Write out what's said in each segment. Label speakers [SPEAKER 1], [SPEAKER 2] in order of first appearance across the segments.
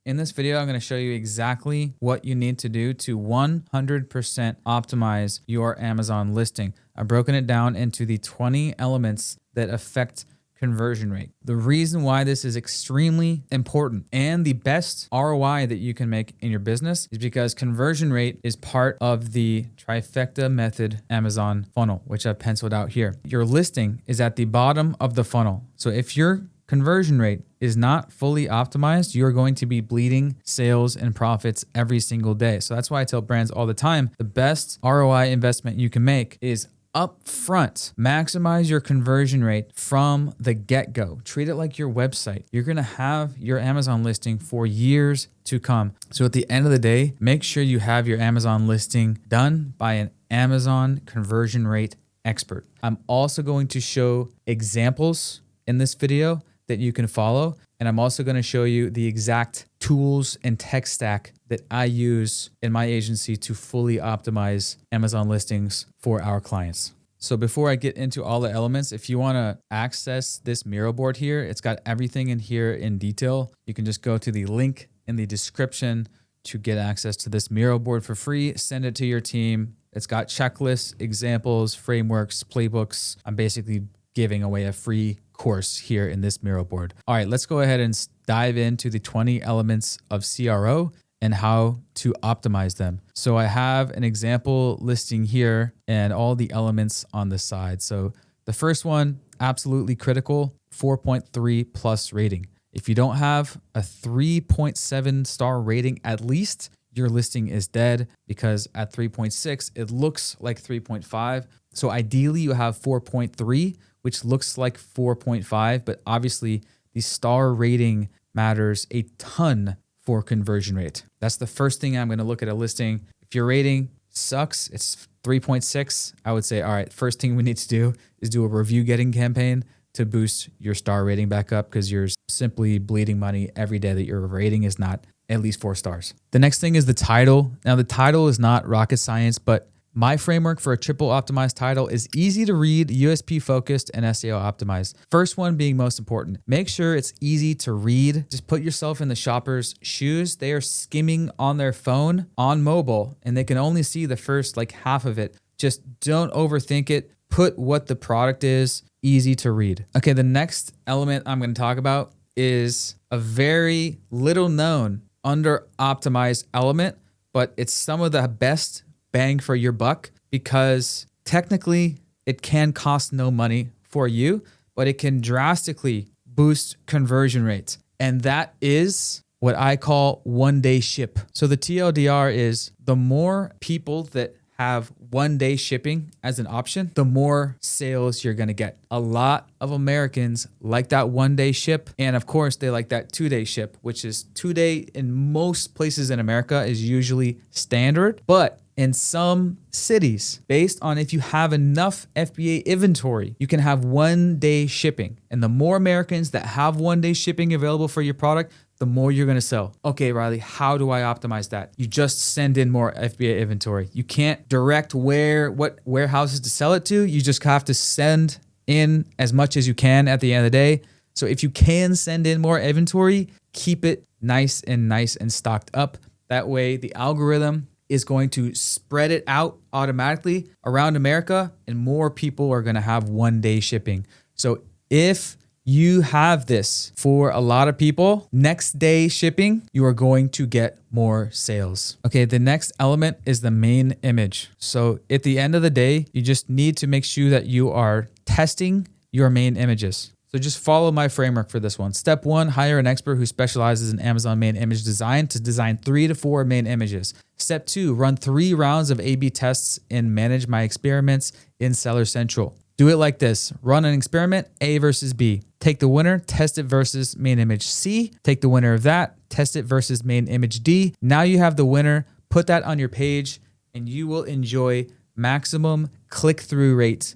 [SPEAKER 1] In this video, I'm going to show you exactly what you need to do to 100% optimize your Amazon listing. I've broken it down into the 20 elements that affect conversion rate. The reason why this is extremely important and the best ROI that you can make in your business is because conversion rate is part of the trifecta method Amazon funnel, which I've penciled out here. Your listing is at the bottom of the funnel. So if your conversion rate is not fully optimized, you're going to be bleeding sales and profits every single day. So that's why I tell brands all the time, the best ROI investment you can make is upfront. Maximize your conversion rate from the get-go. Treat it like your website. You're going to have your Amazon listing for years to come. So at the end of the day, make sure you have your Amazon listing done by an Amazon conversion rate expert. I'm also going to show examples in this video that you can follow. And I'm also going to show you the exact tools and tech stack that I use in my agency to fully optimize Amazon listings for our clients. So before I get into all the elements, if you want to access this Miro board here, it's got everything in here in detail. You can just go to the link in the description to get access to this Miro board for free. Send it to your team. It's got checklists, examples, frameworks, playbooks. I'm basically giving away a free course here in this Miro board. All right, let's go ahead and dive into the 20 elements of CRO and how to optimize them. So I have an example listing here and all the elements on the side. So the first one, absolutely critical, 4.3 plus rating. If you don't have a 3.7 star rating at least, your listing is dead, because at 3.6, it looks like 3.5. So ideally you have 4.3, which looks like 4.5, but obviously the star rating matters a ton for conversion rate. That's the first thing I'm going to look at a listing. If your rating sucks, it's 3.6, I would say, all right, first thing we need to do is do a review getting campaign to boost your star rating back up, because you're simply bleeding money every day that your rating is not at least 4 stars. The next thing is the title. Now the title is not rocket science, but my framework for a triple optimized title is easy to read, USP focused, and SEO optimized. First one being most important. Make sure it's easy to read. Just put yourself in the shopper's shoes. They are skimming on their phone on mobile, and they can only see the first half of it. Just don't overthink it. Put what the product is, easy to read. Okay, the next element I'm going to talk about is a very little known under optimized element, but it's some of the best bang for your buck, because technically it can cost no money for you, but it can drastically boost conversion rates. And that is what I call one-day ship. So the TLDR is the more people that have one-day shipping as an option, the more sales you're going to get. A lot of Americans like that one-day ship. And of course, they like that 2-day ship, which is 2-day in most places in America is usually standard. But in some cities, based on if you have enough FBA inventory, you can have 1-day shipping. And the more Americans that have 1-day shipping available for your product, the more you're going to sell. Okay, Riley, how do I optimize that? You just send in more FBA inventory. You can't direct what warehouses to sell it to. You just have to send in as much as you can at the end of the day. So if you can send in more inventory, keep it nice and stocked up. That way the algorithm is going to spread it out automatically around America, and more people are going to have 1-day shipping. So if you have this for a lot of people, next day shipping, you are going to get more sales. Okay, the next element is the main image. So at the end of the day, you just need to make sure that you are testing your main images. So just follow my framework for this one. Step 1, hire an expert who specializes in Amazon main image design to design 3 to 4 main images. Step 2, run 3 rounds of A/B tests and manage my experiments in Seller Central. Do it like this. Run an experiment, A versus B. Take the winner, test it versus main image C. Take the winner of that, test it versus main image D. Now you have the winner. Put that on your page, and you will enjoy maximum click-through rate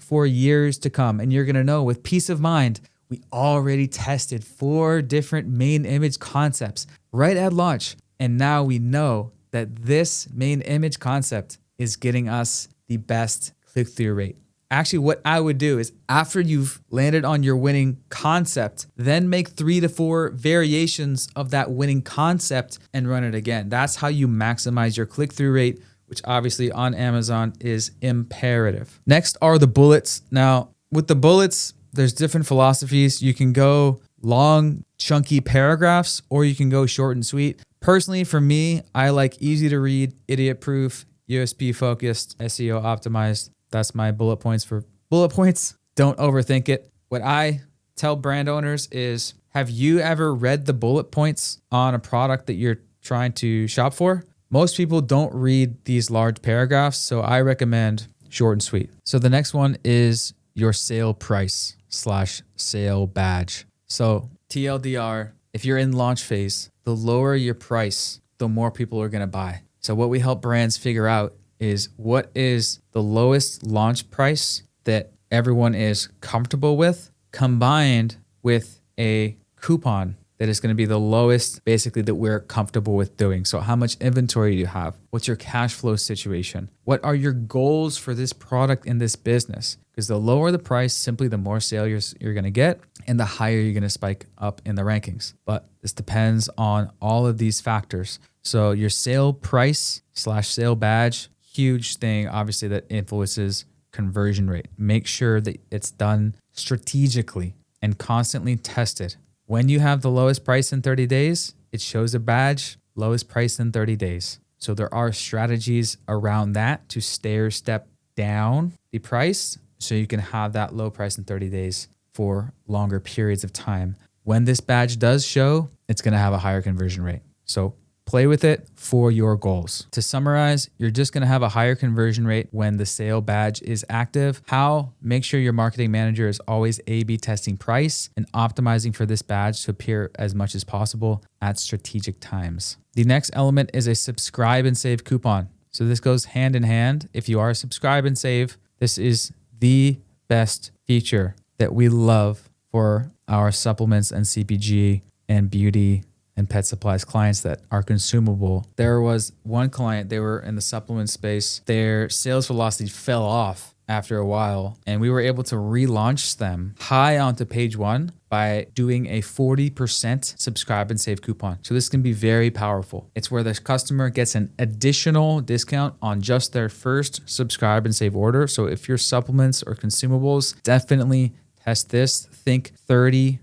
[SPEAKER 1] for years to come. And you're going to know with peace of mind, we already tested 4 different main image concepts right at launch. And now we know that this main image concept is getting us the best click-through rate. Actually, what I would do is after you've landed on your winning concept, then make 3 to 4 variations of that winning concept and run it again. That's how you maximize your click-through rate, which obviously on Amazon is imperative. Next are the bullets. Now, with the bullets, there's different philosophies. You can go long, chunky paragraphs, or you can go short and sweet. Personally, for me, I like easy to read, idiot-proof, USP focused, SEO optimized. That's my bullet points for bullet points. Don't overthink it. What I tell brand owners is, have you ever read the bullet points on a product that you're trying to shop for? Most people don't read these large paragraphs, so I recommend short and sweet. So the next one is your sale price / sale badge. So TLDR, if you're in launch phase, the lower your price, the more people are going to buy. So what we help brands figure out is what is the lowest launch price that everyone is comfortable with, combined with a coupon that is going to be the lowest basically that we're comfortable with doing. So how much inventory do you have? What's your cash flow situation? What are your goals for this product in this business? Because the lower the price, simply the more sales you're going to get and the higher you're going to spike up in the rankings. But this depends on all of these factors. So your sale price / sale badge, huge thing, obviously, that influences conversion rate. Make sure that it's done strategically and constantly tested. When you have the lowest price in 30 days, it shows a badge, lowest price in 30 days. So there are strategies around that to stair step down the price so you can have that low price in 30 days for longer periods of time. When this badge does show, it's going to have a higher conversion rate. So play with it for your goals. To summarize, you're just going to have a higher conversion rate when the sale badge is active. How? Make sure your marketing manager is always A/B testing price and optimizing for this badge to appear as much as possible at strategic times. The next element is a subscribe and save coupon. So this goes hand in hand. If you are a subscribe and save, this is the best feature that we love for our supplements and CPG and beauty and pet supplies clients that are consumable. There was one client, they were in the supplement space. Their sales velocity fell off after a while, and we were able to relaunch them high onto page 1 by doing a 40% subscribe and save coupon. So this can be very powerful. It's where the customer gets an additional discount on just their first subscribe and save order. So if your supplements or consumables, definitely test this. Think 30,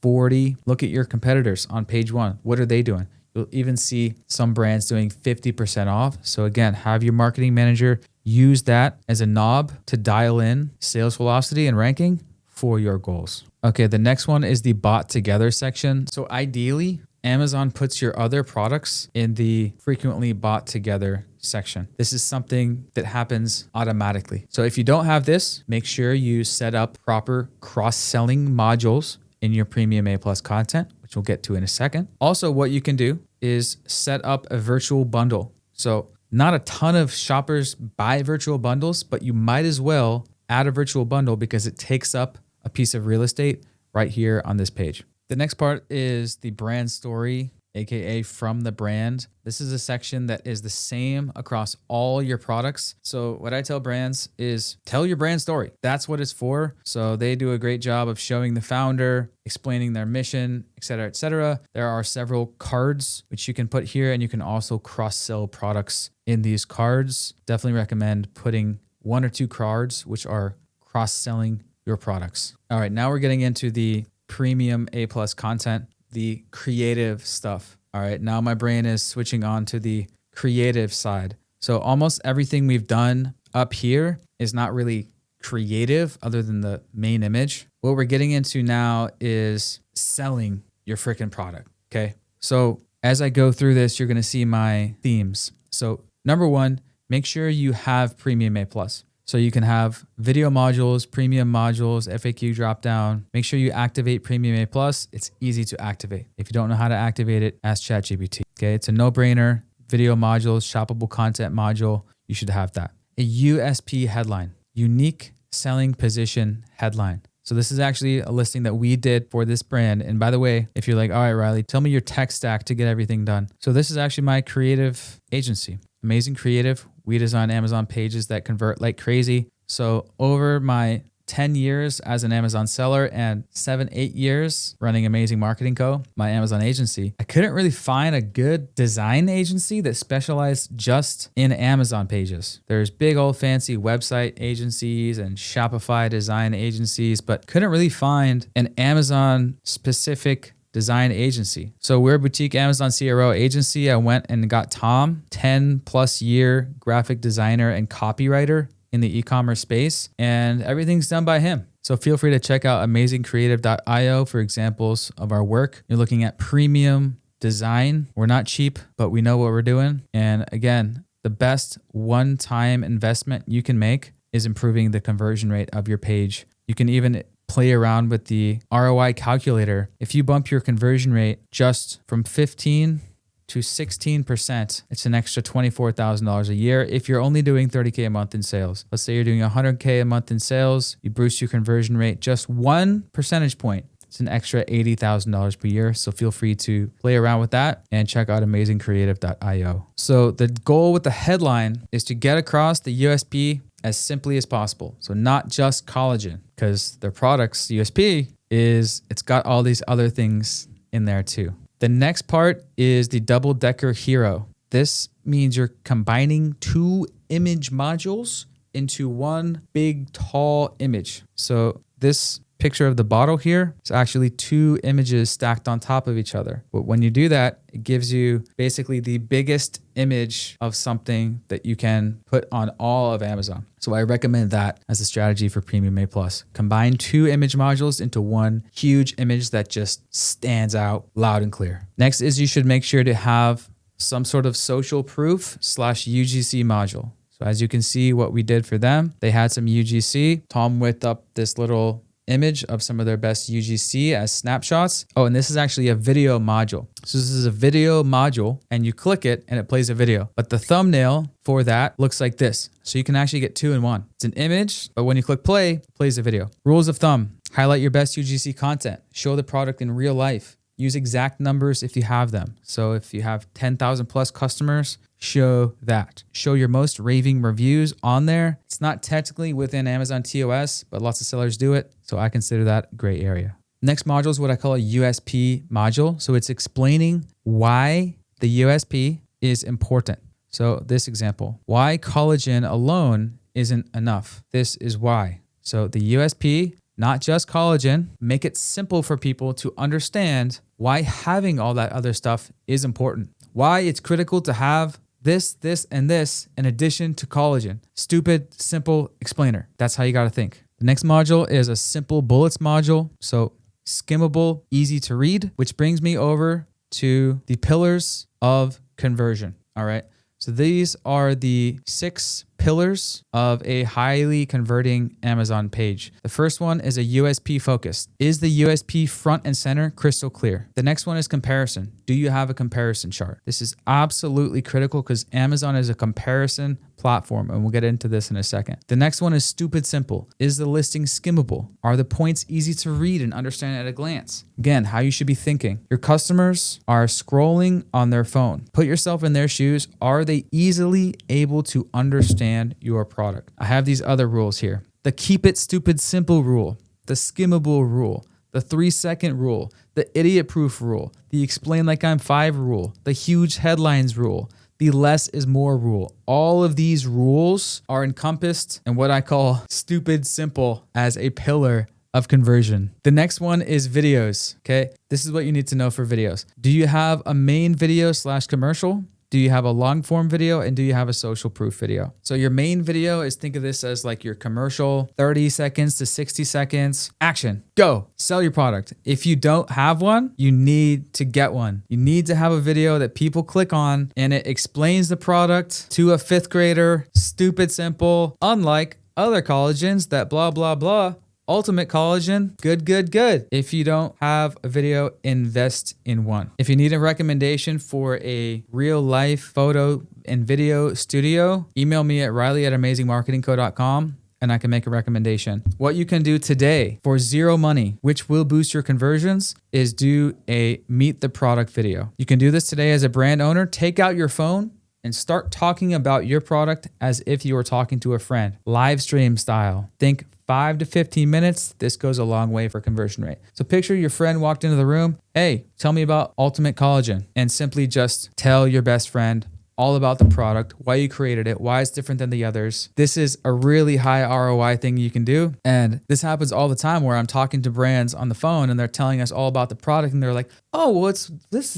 [SPEAKER 1] 40. Look at your competitors on page 1. What are they doing? You'll even see some brands doing 50% off. So again, have your marketing manager use that as a knob to dial in sales velocity and ranking for your goals. Okay, the next one is the bought together section. So ideally, Amazon puts your other products in the frequently bought together section. This is something that happens automatically. So if you don't have this, make sure you set up proper cross-selling modules in your premium A+ content, which we'll get to in a second. Also, what you can do is set up a virtual bundle. So not a ton of shoppers buy virtual bundles, but you might as well add a virtual bundle because it takes up a piece of real estate right here on this page. The next part is the brand story, AKA from the brand. This is a section that is the same across all your products. So what I tell brands is tell your brand story. That's what it's for. So they do a great job of showing the founder, explaining their mission, et cetera, et cetera. There are several cards which you can put here, and you can also cross-sell products in these cards. Definitely recommend putting 1 or 2 cards which are cross-selling your products. All right, now we're getting into the premium A+ content, the creative stuff. All right, now my brain is switching on to the creative side. So almost everything we've done up here is not really creative other than the main image. What we're getting into now is selling your freaking product, okay? So as I go through this, you're gonna see my themes. So number 1, make sure you have premium A+. So you can have video modules, premium modules, FAQ dropdown. Make sure you activate Premium A+. It's easy to activate. If you don't know how to activate it, ask ChatGPT. Okay, it's a no-brainer. Video modules, shoppable content module, you should have that. A USP headline, unique selling position headline. So this is actually a listing that we did for this brand. And by the way, if you're like, all right, Riley, tell me your tech stack to get everything done. So this is actually my creative agency. Amazing Creative. We design Amazon pages that convert like crazy. So over my 10 years as an Amazon seller and 7-8 years running Amazing Marketing Co., my Amazon agency, I couldn't really find a good design agency that specialized just in Amazon pages. There's big old fancy website agencies and Shopify design agencies, but couldn't really find an Amazon specific design agency. So we're a boutique Amazon CRO agency. I went and got Tom, 10 plus year graphic designer and copywriter in the e-commerce space, and everything's done by him. So feel free to check out amazingcreative.io for examples of our work. You're looking at premium design. We're not cheap, but we know what we're doing. And again, the best one-time investment you can make is improving the conversion rate of your page. You can even play around with the ROI calculator. If you bump your conversion rate just from 15 to 16%, it's an extra $24,000 a year if you're only doing $30K a month in sales. Let's say you're doing $100K a month in sales, you boost your conversion rate just 1 percentage point. It's an extra $80,000 per year. So feel free to play around with that and check out amazingcreative.io. So the goal with the headline is to get across the USP as simply as possible. So not just collagen, because their product's USP is it's got all these other things in there too. The next part is the double-decker hero. This means you're combining 2 image modules into one big, tall image. So this picture of the bottle here is actually 2 images stacked on top of each other. But when you do that, it gives you basically the biggest image of something that you can put on all of Amazon. So I recommend that as a strategy for Premium A+. Combine 2 image modules into one huge image that just stands out loud and clear. Next is you should make sure to have some sort of social proof / UGC module. So as you can see what we did for them, they had some UGC. Tom whipped up this little image of some of their best UGC as snapshots. Oh, and this is actually a video module. So this is a video module and you click it and it plays a video. But the thumbnail for that looks like this. So you can actually get 2 in 1. It's an image, but when you click play, it plays a video. Rules of thumb: highlight your best UGC content, show the product in real life, use exact numbers if you have them. So if you have 10,000 plus customers, show that. Show your most raving reviews on there. It's not technically within Amazon TOS, but lots of sellers do it. So I consider that a gray area. Next module is what I call a USP module. So it's explaining why the USP is important. So this example, why collagen alone isn't enough. This is why. So the USP, not just collagen, make it simple for people to understand why having all that other stuff is important. Why it's critical to have this, and this in addition to collagen. Stupid, simple explainer. That's how you got to think. The next module is a simple bullets module. So skimmable, easy to read, which brings me over to the pillars of conversion. All right. So these are the 6 pillars of a highly converting Amazon page. The first one is a USP focus. Is the USP front and center crystal clear? The next one is comparison. Do you have a comparison chart? This is absolutely critical because Amazon is a comparison platform, and we'll get into this in a second. The next one is stupid simple. Is the listing skimmable? Are the points easy to read and understand at a glance? Again, how you should be thinking. Your customers are scrolling on their phone. Put yourself in their shoes. Are they easily able to understand your product? I have these other rules here. The keep it stupid simple rule, the skimmable rule, the 3-second rule, the idiot proof rule, the explain like I'm 5 rule, the huge headlines rule, the less is more rule. All of these rules are encompassed in what I call stupid simple as a pillar of conversion. The next one is videos. Okay. This is what you need to know for videos. Do you have a main video / commercial? Do you have a long form video? And do you have a social proof video? So your main video is, think of this as like your commercial, 30 seconds to 60 seconds. Action, go, sell your product. If you don't have one, you need to get one. You need to have a video that people click on and it explains the product to a 5th grader, stupid simple, unlike other collagens that blah, blah, blah. Ultimate collagen, good. If you don't have a video, invest in one. If you need a recommendation for a real life photo and video studio, email me at riley@amazingmarketingco.com and I can make a recommendation. What you can do today for 0 money, which will boost your conversions, is do a meet the product video. You can do this today as a brand owner. Take out your phone and start talking about your product as if you were talking to a friend. Live stream style. Think 5 to 15 minutes. This goes a long way for conversion rate. So picture your friend walked into the room. Hey, tell me about Ultimate Collagen. And simply just tell your best friend all about the product, why you created it, why it's different than the others. This is a really high ROI thing you can do. And this happens all the time where I'm talking to brands on the phone and they're telling us all about the product and they're like, oh, well, it's this.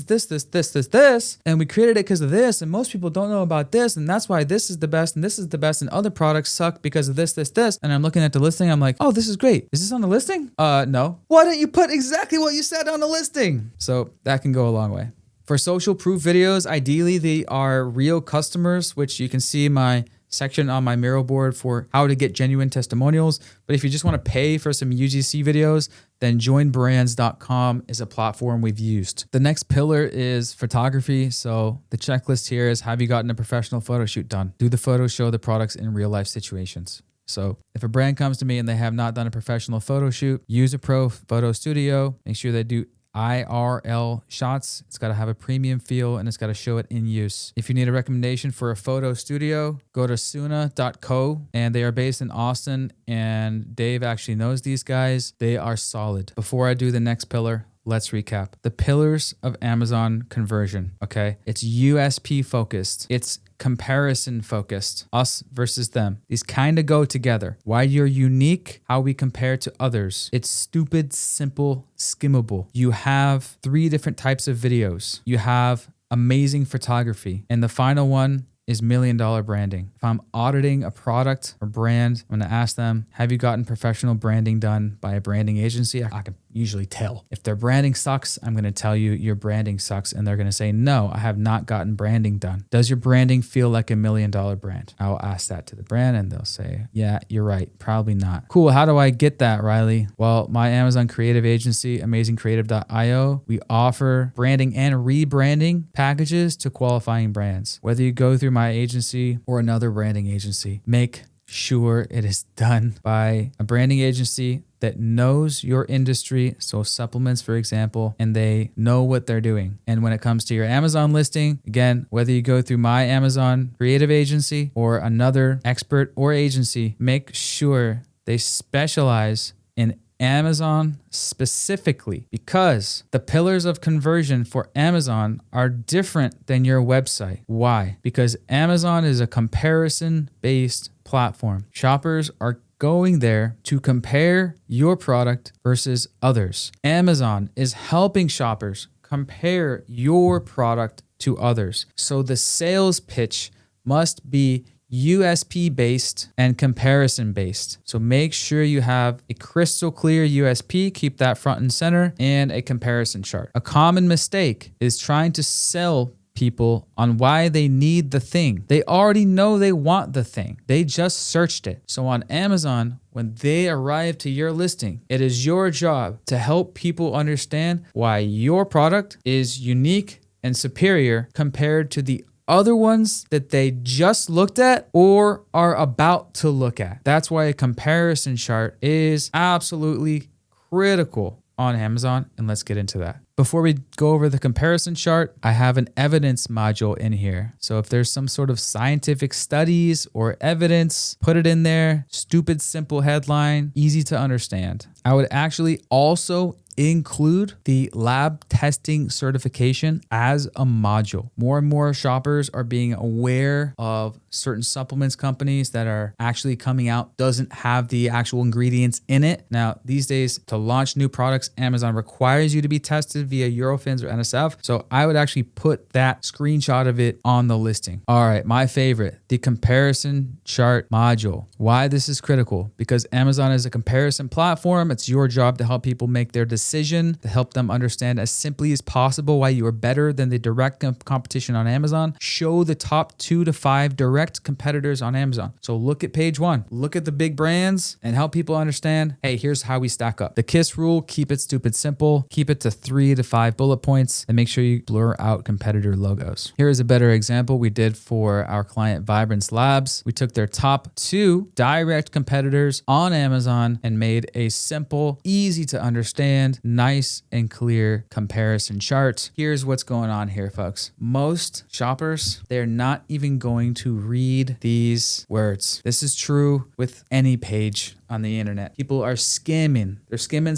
[SPEAKER 1] And we created it because of this. And most people don't know about this. And that's why this is the best. And this is the best. And other products suck because of this. And I'm looking at the listing. I'm like, oh, this is great. Is this on the listing? No. Why don't you put exactly what you said on the listing? So that can go a long way. For social proof videos, ideally they are real customers, which you can see my section on my Miro board for how to get genuine testimonials. But if you just want to pay for some UGC videos, then joinbrands.com is a platform we've used. The next pillar is photography. So the checklist here is, have you gotten a professional photo shoot done? Do the photos show the products in real life situations? So if a brand comes to me and they have not done a professional photo shoot, use a pro photo studio. Make sure they do IRL shots. It's got to have a premium feel and it's got to show it in use. If you need a recommendation for a photo studio, go to suna.co, and they are based in Austin, and Dave actually knows these guys. They are solid. Before I do the next pillar, let's recap. The pillars of Amazon conversion, okay? It's USP focused. It's comparison focused, us versus them. These kind of go together. Why you're unique, how we compare to others. It's stupid, simple, skimmable. You have 3 different types of videos. You have amazing photography. And the final one is $1 million branding. If I'm auditing a product or brand, I'm gonna ask them, have you gotten professional branding done by a branding agency? I can usually tell. If their branding sucks, I'm gonna tell you your branding sucks, and they're gonna say, no, I have not gotten branding done. Does your branding feel like $1 million brand? I'll ask that to the brand and they'll say, yeah, you're right, probably not. Cool, how do I get that, Riley? Well, my Amazon creative agency, amazingcreative.io, we offer branding and rebranding packages to qualifying brands. Whether you go through my agency or another branding agency, make sure it is done by a branding agency that knows your industry, so supplements, for example, and they know what they're doing. And when it comes to your Amazon listing, again, whether you go through my Amazon creative agency or another expert or agency, make sure they specialize in Amazon specifically, because the pillars of conversion for Amazon are different than your website. Why? Because Amazon is a comparison-based platform. Shoppers are going there to compare your product versus others. Amazon is helping shoppers compare your product to others. So the sales pitch must be USP based and comparison based. So make sure you have a crystal clear USP, keep that front and center, and a comparison chart. A common mistake is trying to sell people on why they need the thing. They already know they want the thing. They just searched it. So on Amazon, when they arrive to your listing, it is your job to help people understand why your product is unique and superior compared to the other ones that they just looked at or are about to look at. That's why a comparison chart is absolutely critical on Amazon, and let's get into that. Before we go over the comparison chart, I have an evidence module in here. So if there's some sort of scientific studies or evidence, put it in there. Stupid, simple headline, easy to understand. I would actually also include the lab testing certification as a module. More and more shoppers are being aware of certain supplements companies that are actually coming out, doesn't have the actual ingredients in it. Now, these days, to launch new products, Amazon requires you to be tested via Eurofins or NSF. So I would actually put that screenshot of it on the listing. All right, my favorite, the comparison chart module. Why this is critical? Because Amazon is a comparison platform. It's your job to help people make their decision, to help them understand as simply as possible why you are better than the direct competition on Amazon. Show the top 2 to 5 direct competitors on Amazon. So look at page 1, look at the big brands and help people understand, hey, here's how we stack up. The KISS rule, keep it stupid simple, keep it to 3 to 5 bullet points, and make sure you blur out competitor logos. Here is a better example we did for our client Vibrance Labs. We took their top 2 direct competitors on Amazon and made a simple simple, easy to understand, nice and clear comparison chart. Here's what's going on here, folks. Most shoppers, they're not even going to read these words. This is true with any page on the internet. People are skimming. They're skimming.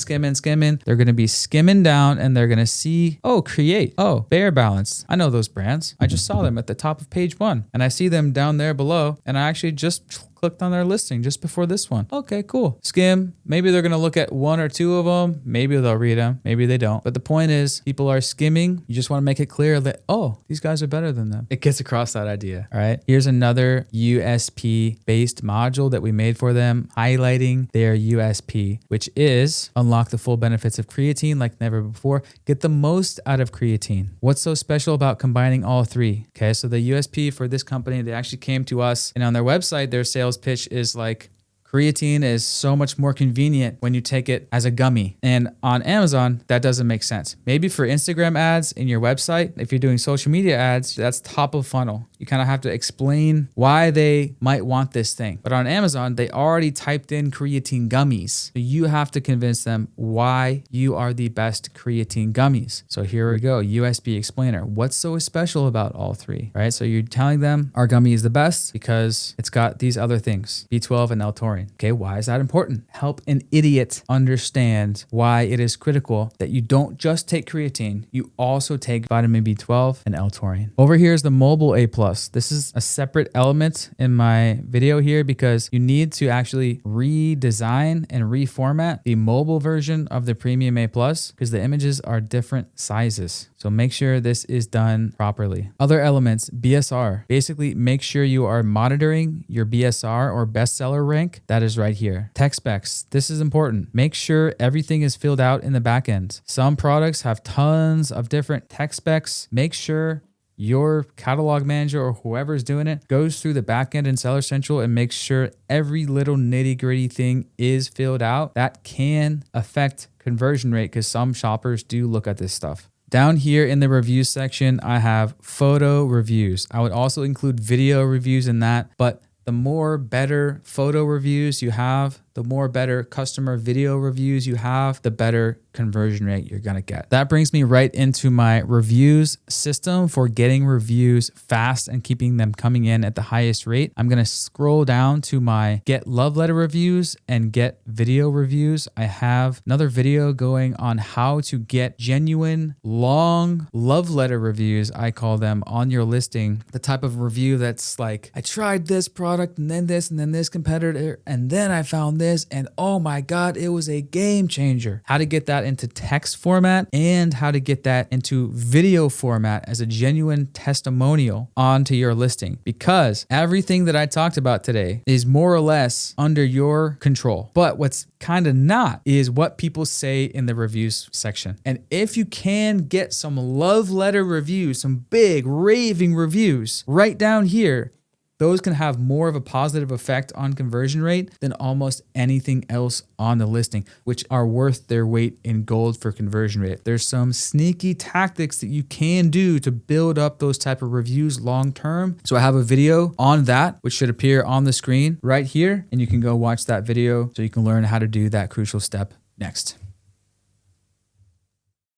[SPEAKER 1] They're going to be skimming down and they're going to see, oh, Create. Oh, Bare Balance. I know those brands. I just saw them at the top of page 1 and I see them down there below. And I actually just clicked on their listing just before this one. Okay, cool. Skim. Maybe they're going to look at 1 or 2 of them. Maybe they'll read them. Maybe they don't. But the point is, people are skimming. You just want to make it clear that, oh, these guys are better than them. It gets across that idea. All right. Here's another USP based module that we made for them, highlighting their USP, which is unlock the full benefits of creatine like never before. Get the most out of creatine. What's so special about combining all 3? Okay. So the USP for this company, they actually came to us and on their website, their sales pitch is like, creatine is so much more convenient when you take it as a gummy. And on Amazon, that doesn't make sense. Maybe for Instagram ads in your website, if you're doing social media ads, that's top of funnel. You kind of have to explain why they might want this thing. But on Amazon, they already typed in creatine gummies. So you have to convince them why you are the best creatine gummies. So here we go, USB explainer. What's so special about all 3, right? So you're telling them our gummy is the best because it's got these other things, B12 and L-taurine. Okay, why is that important? Help an idiot understand why it is critical that you don't just take creatine, you also take vitamin B12 and L-taurine. Over here is the mobile A+. This is a separate element in my video here because you need to actually redesign and reformat the mobile version of the Premium A+ because the images are different sizes. So make sure this is done properly. Other elements, BSR. Basically, make sure you are monitoring your BSR or bestseller rank. That is right here. Tech specs. This is important. Make sure everything is filled out in the back end. Some products have tons of different tech specs. Make sure your catalog manager or whoever's doing it goes through the back end in Seller Central and makes sure every little nitty gritty thing is filled out. That can affect conversion rate because some shoppers do look at this stuff. Down here in the review section, I have photo reviews. I would also include video reviews in that, but the more better photo reviews you have, the more better customer video reviews you have, the better conversion rate you're going to get. That brings me right into my reviews system for getting reviews fast and keeping them coming in at the highest rate. I'm going to scroll down to my get love letter reviews and get video reviews. I have another video going on how to get genuine long love letter reviews, I call them, on your listing. The type of review that's like, I tried this product and then this competitor and then I found this and oh my God, it was a game changer. How to get that into text format and how to get that into video format as a genuine testimonial onto your listing, because everything that I talked about today is more or less under your control. But what's kind of not is what people say in the reviews section. And if you can get some love letter reviews, some big raving reviews right down here, those can have more of a positive effect on conversion rate than almost anything else on the listing, which are worth their weight in gold for conversion rate. There's some sneaky tactics that you can do to build up those type of reviews long term. So I have a video on that, which should appear on the screen right here, and you can go watch that video so you can learn how to do that crucial step next.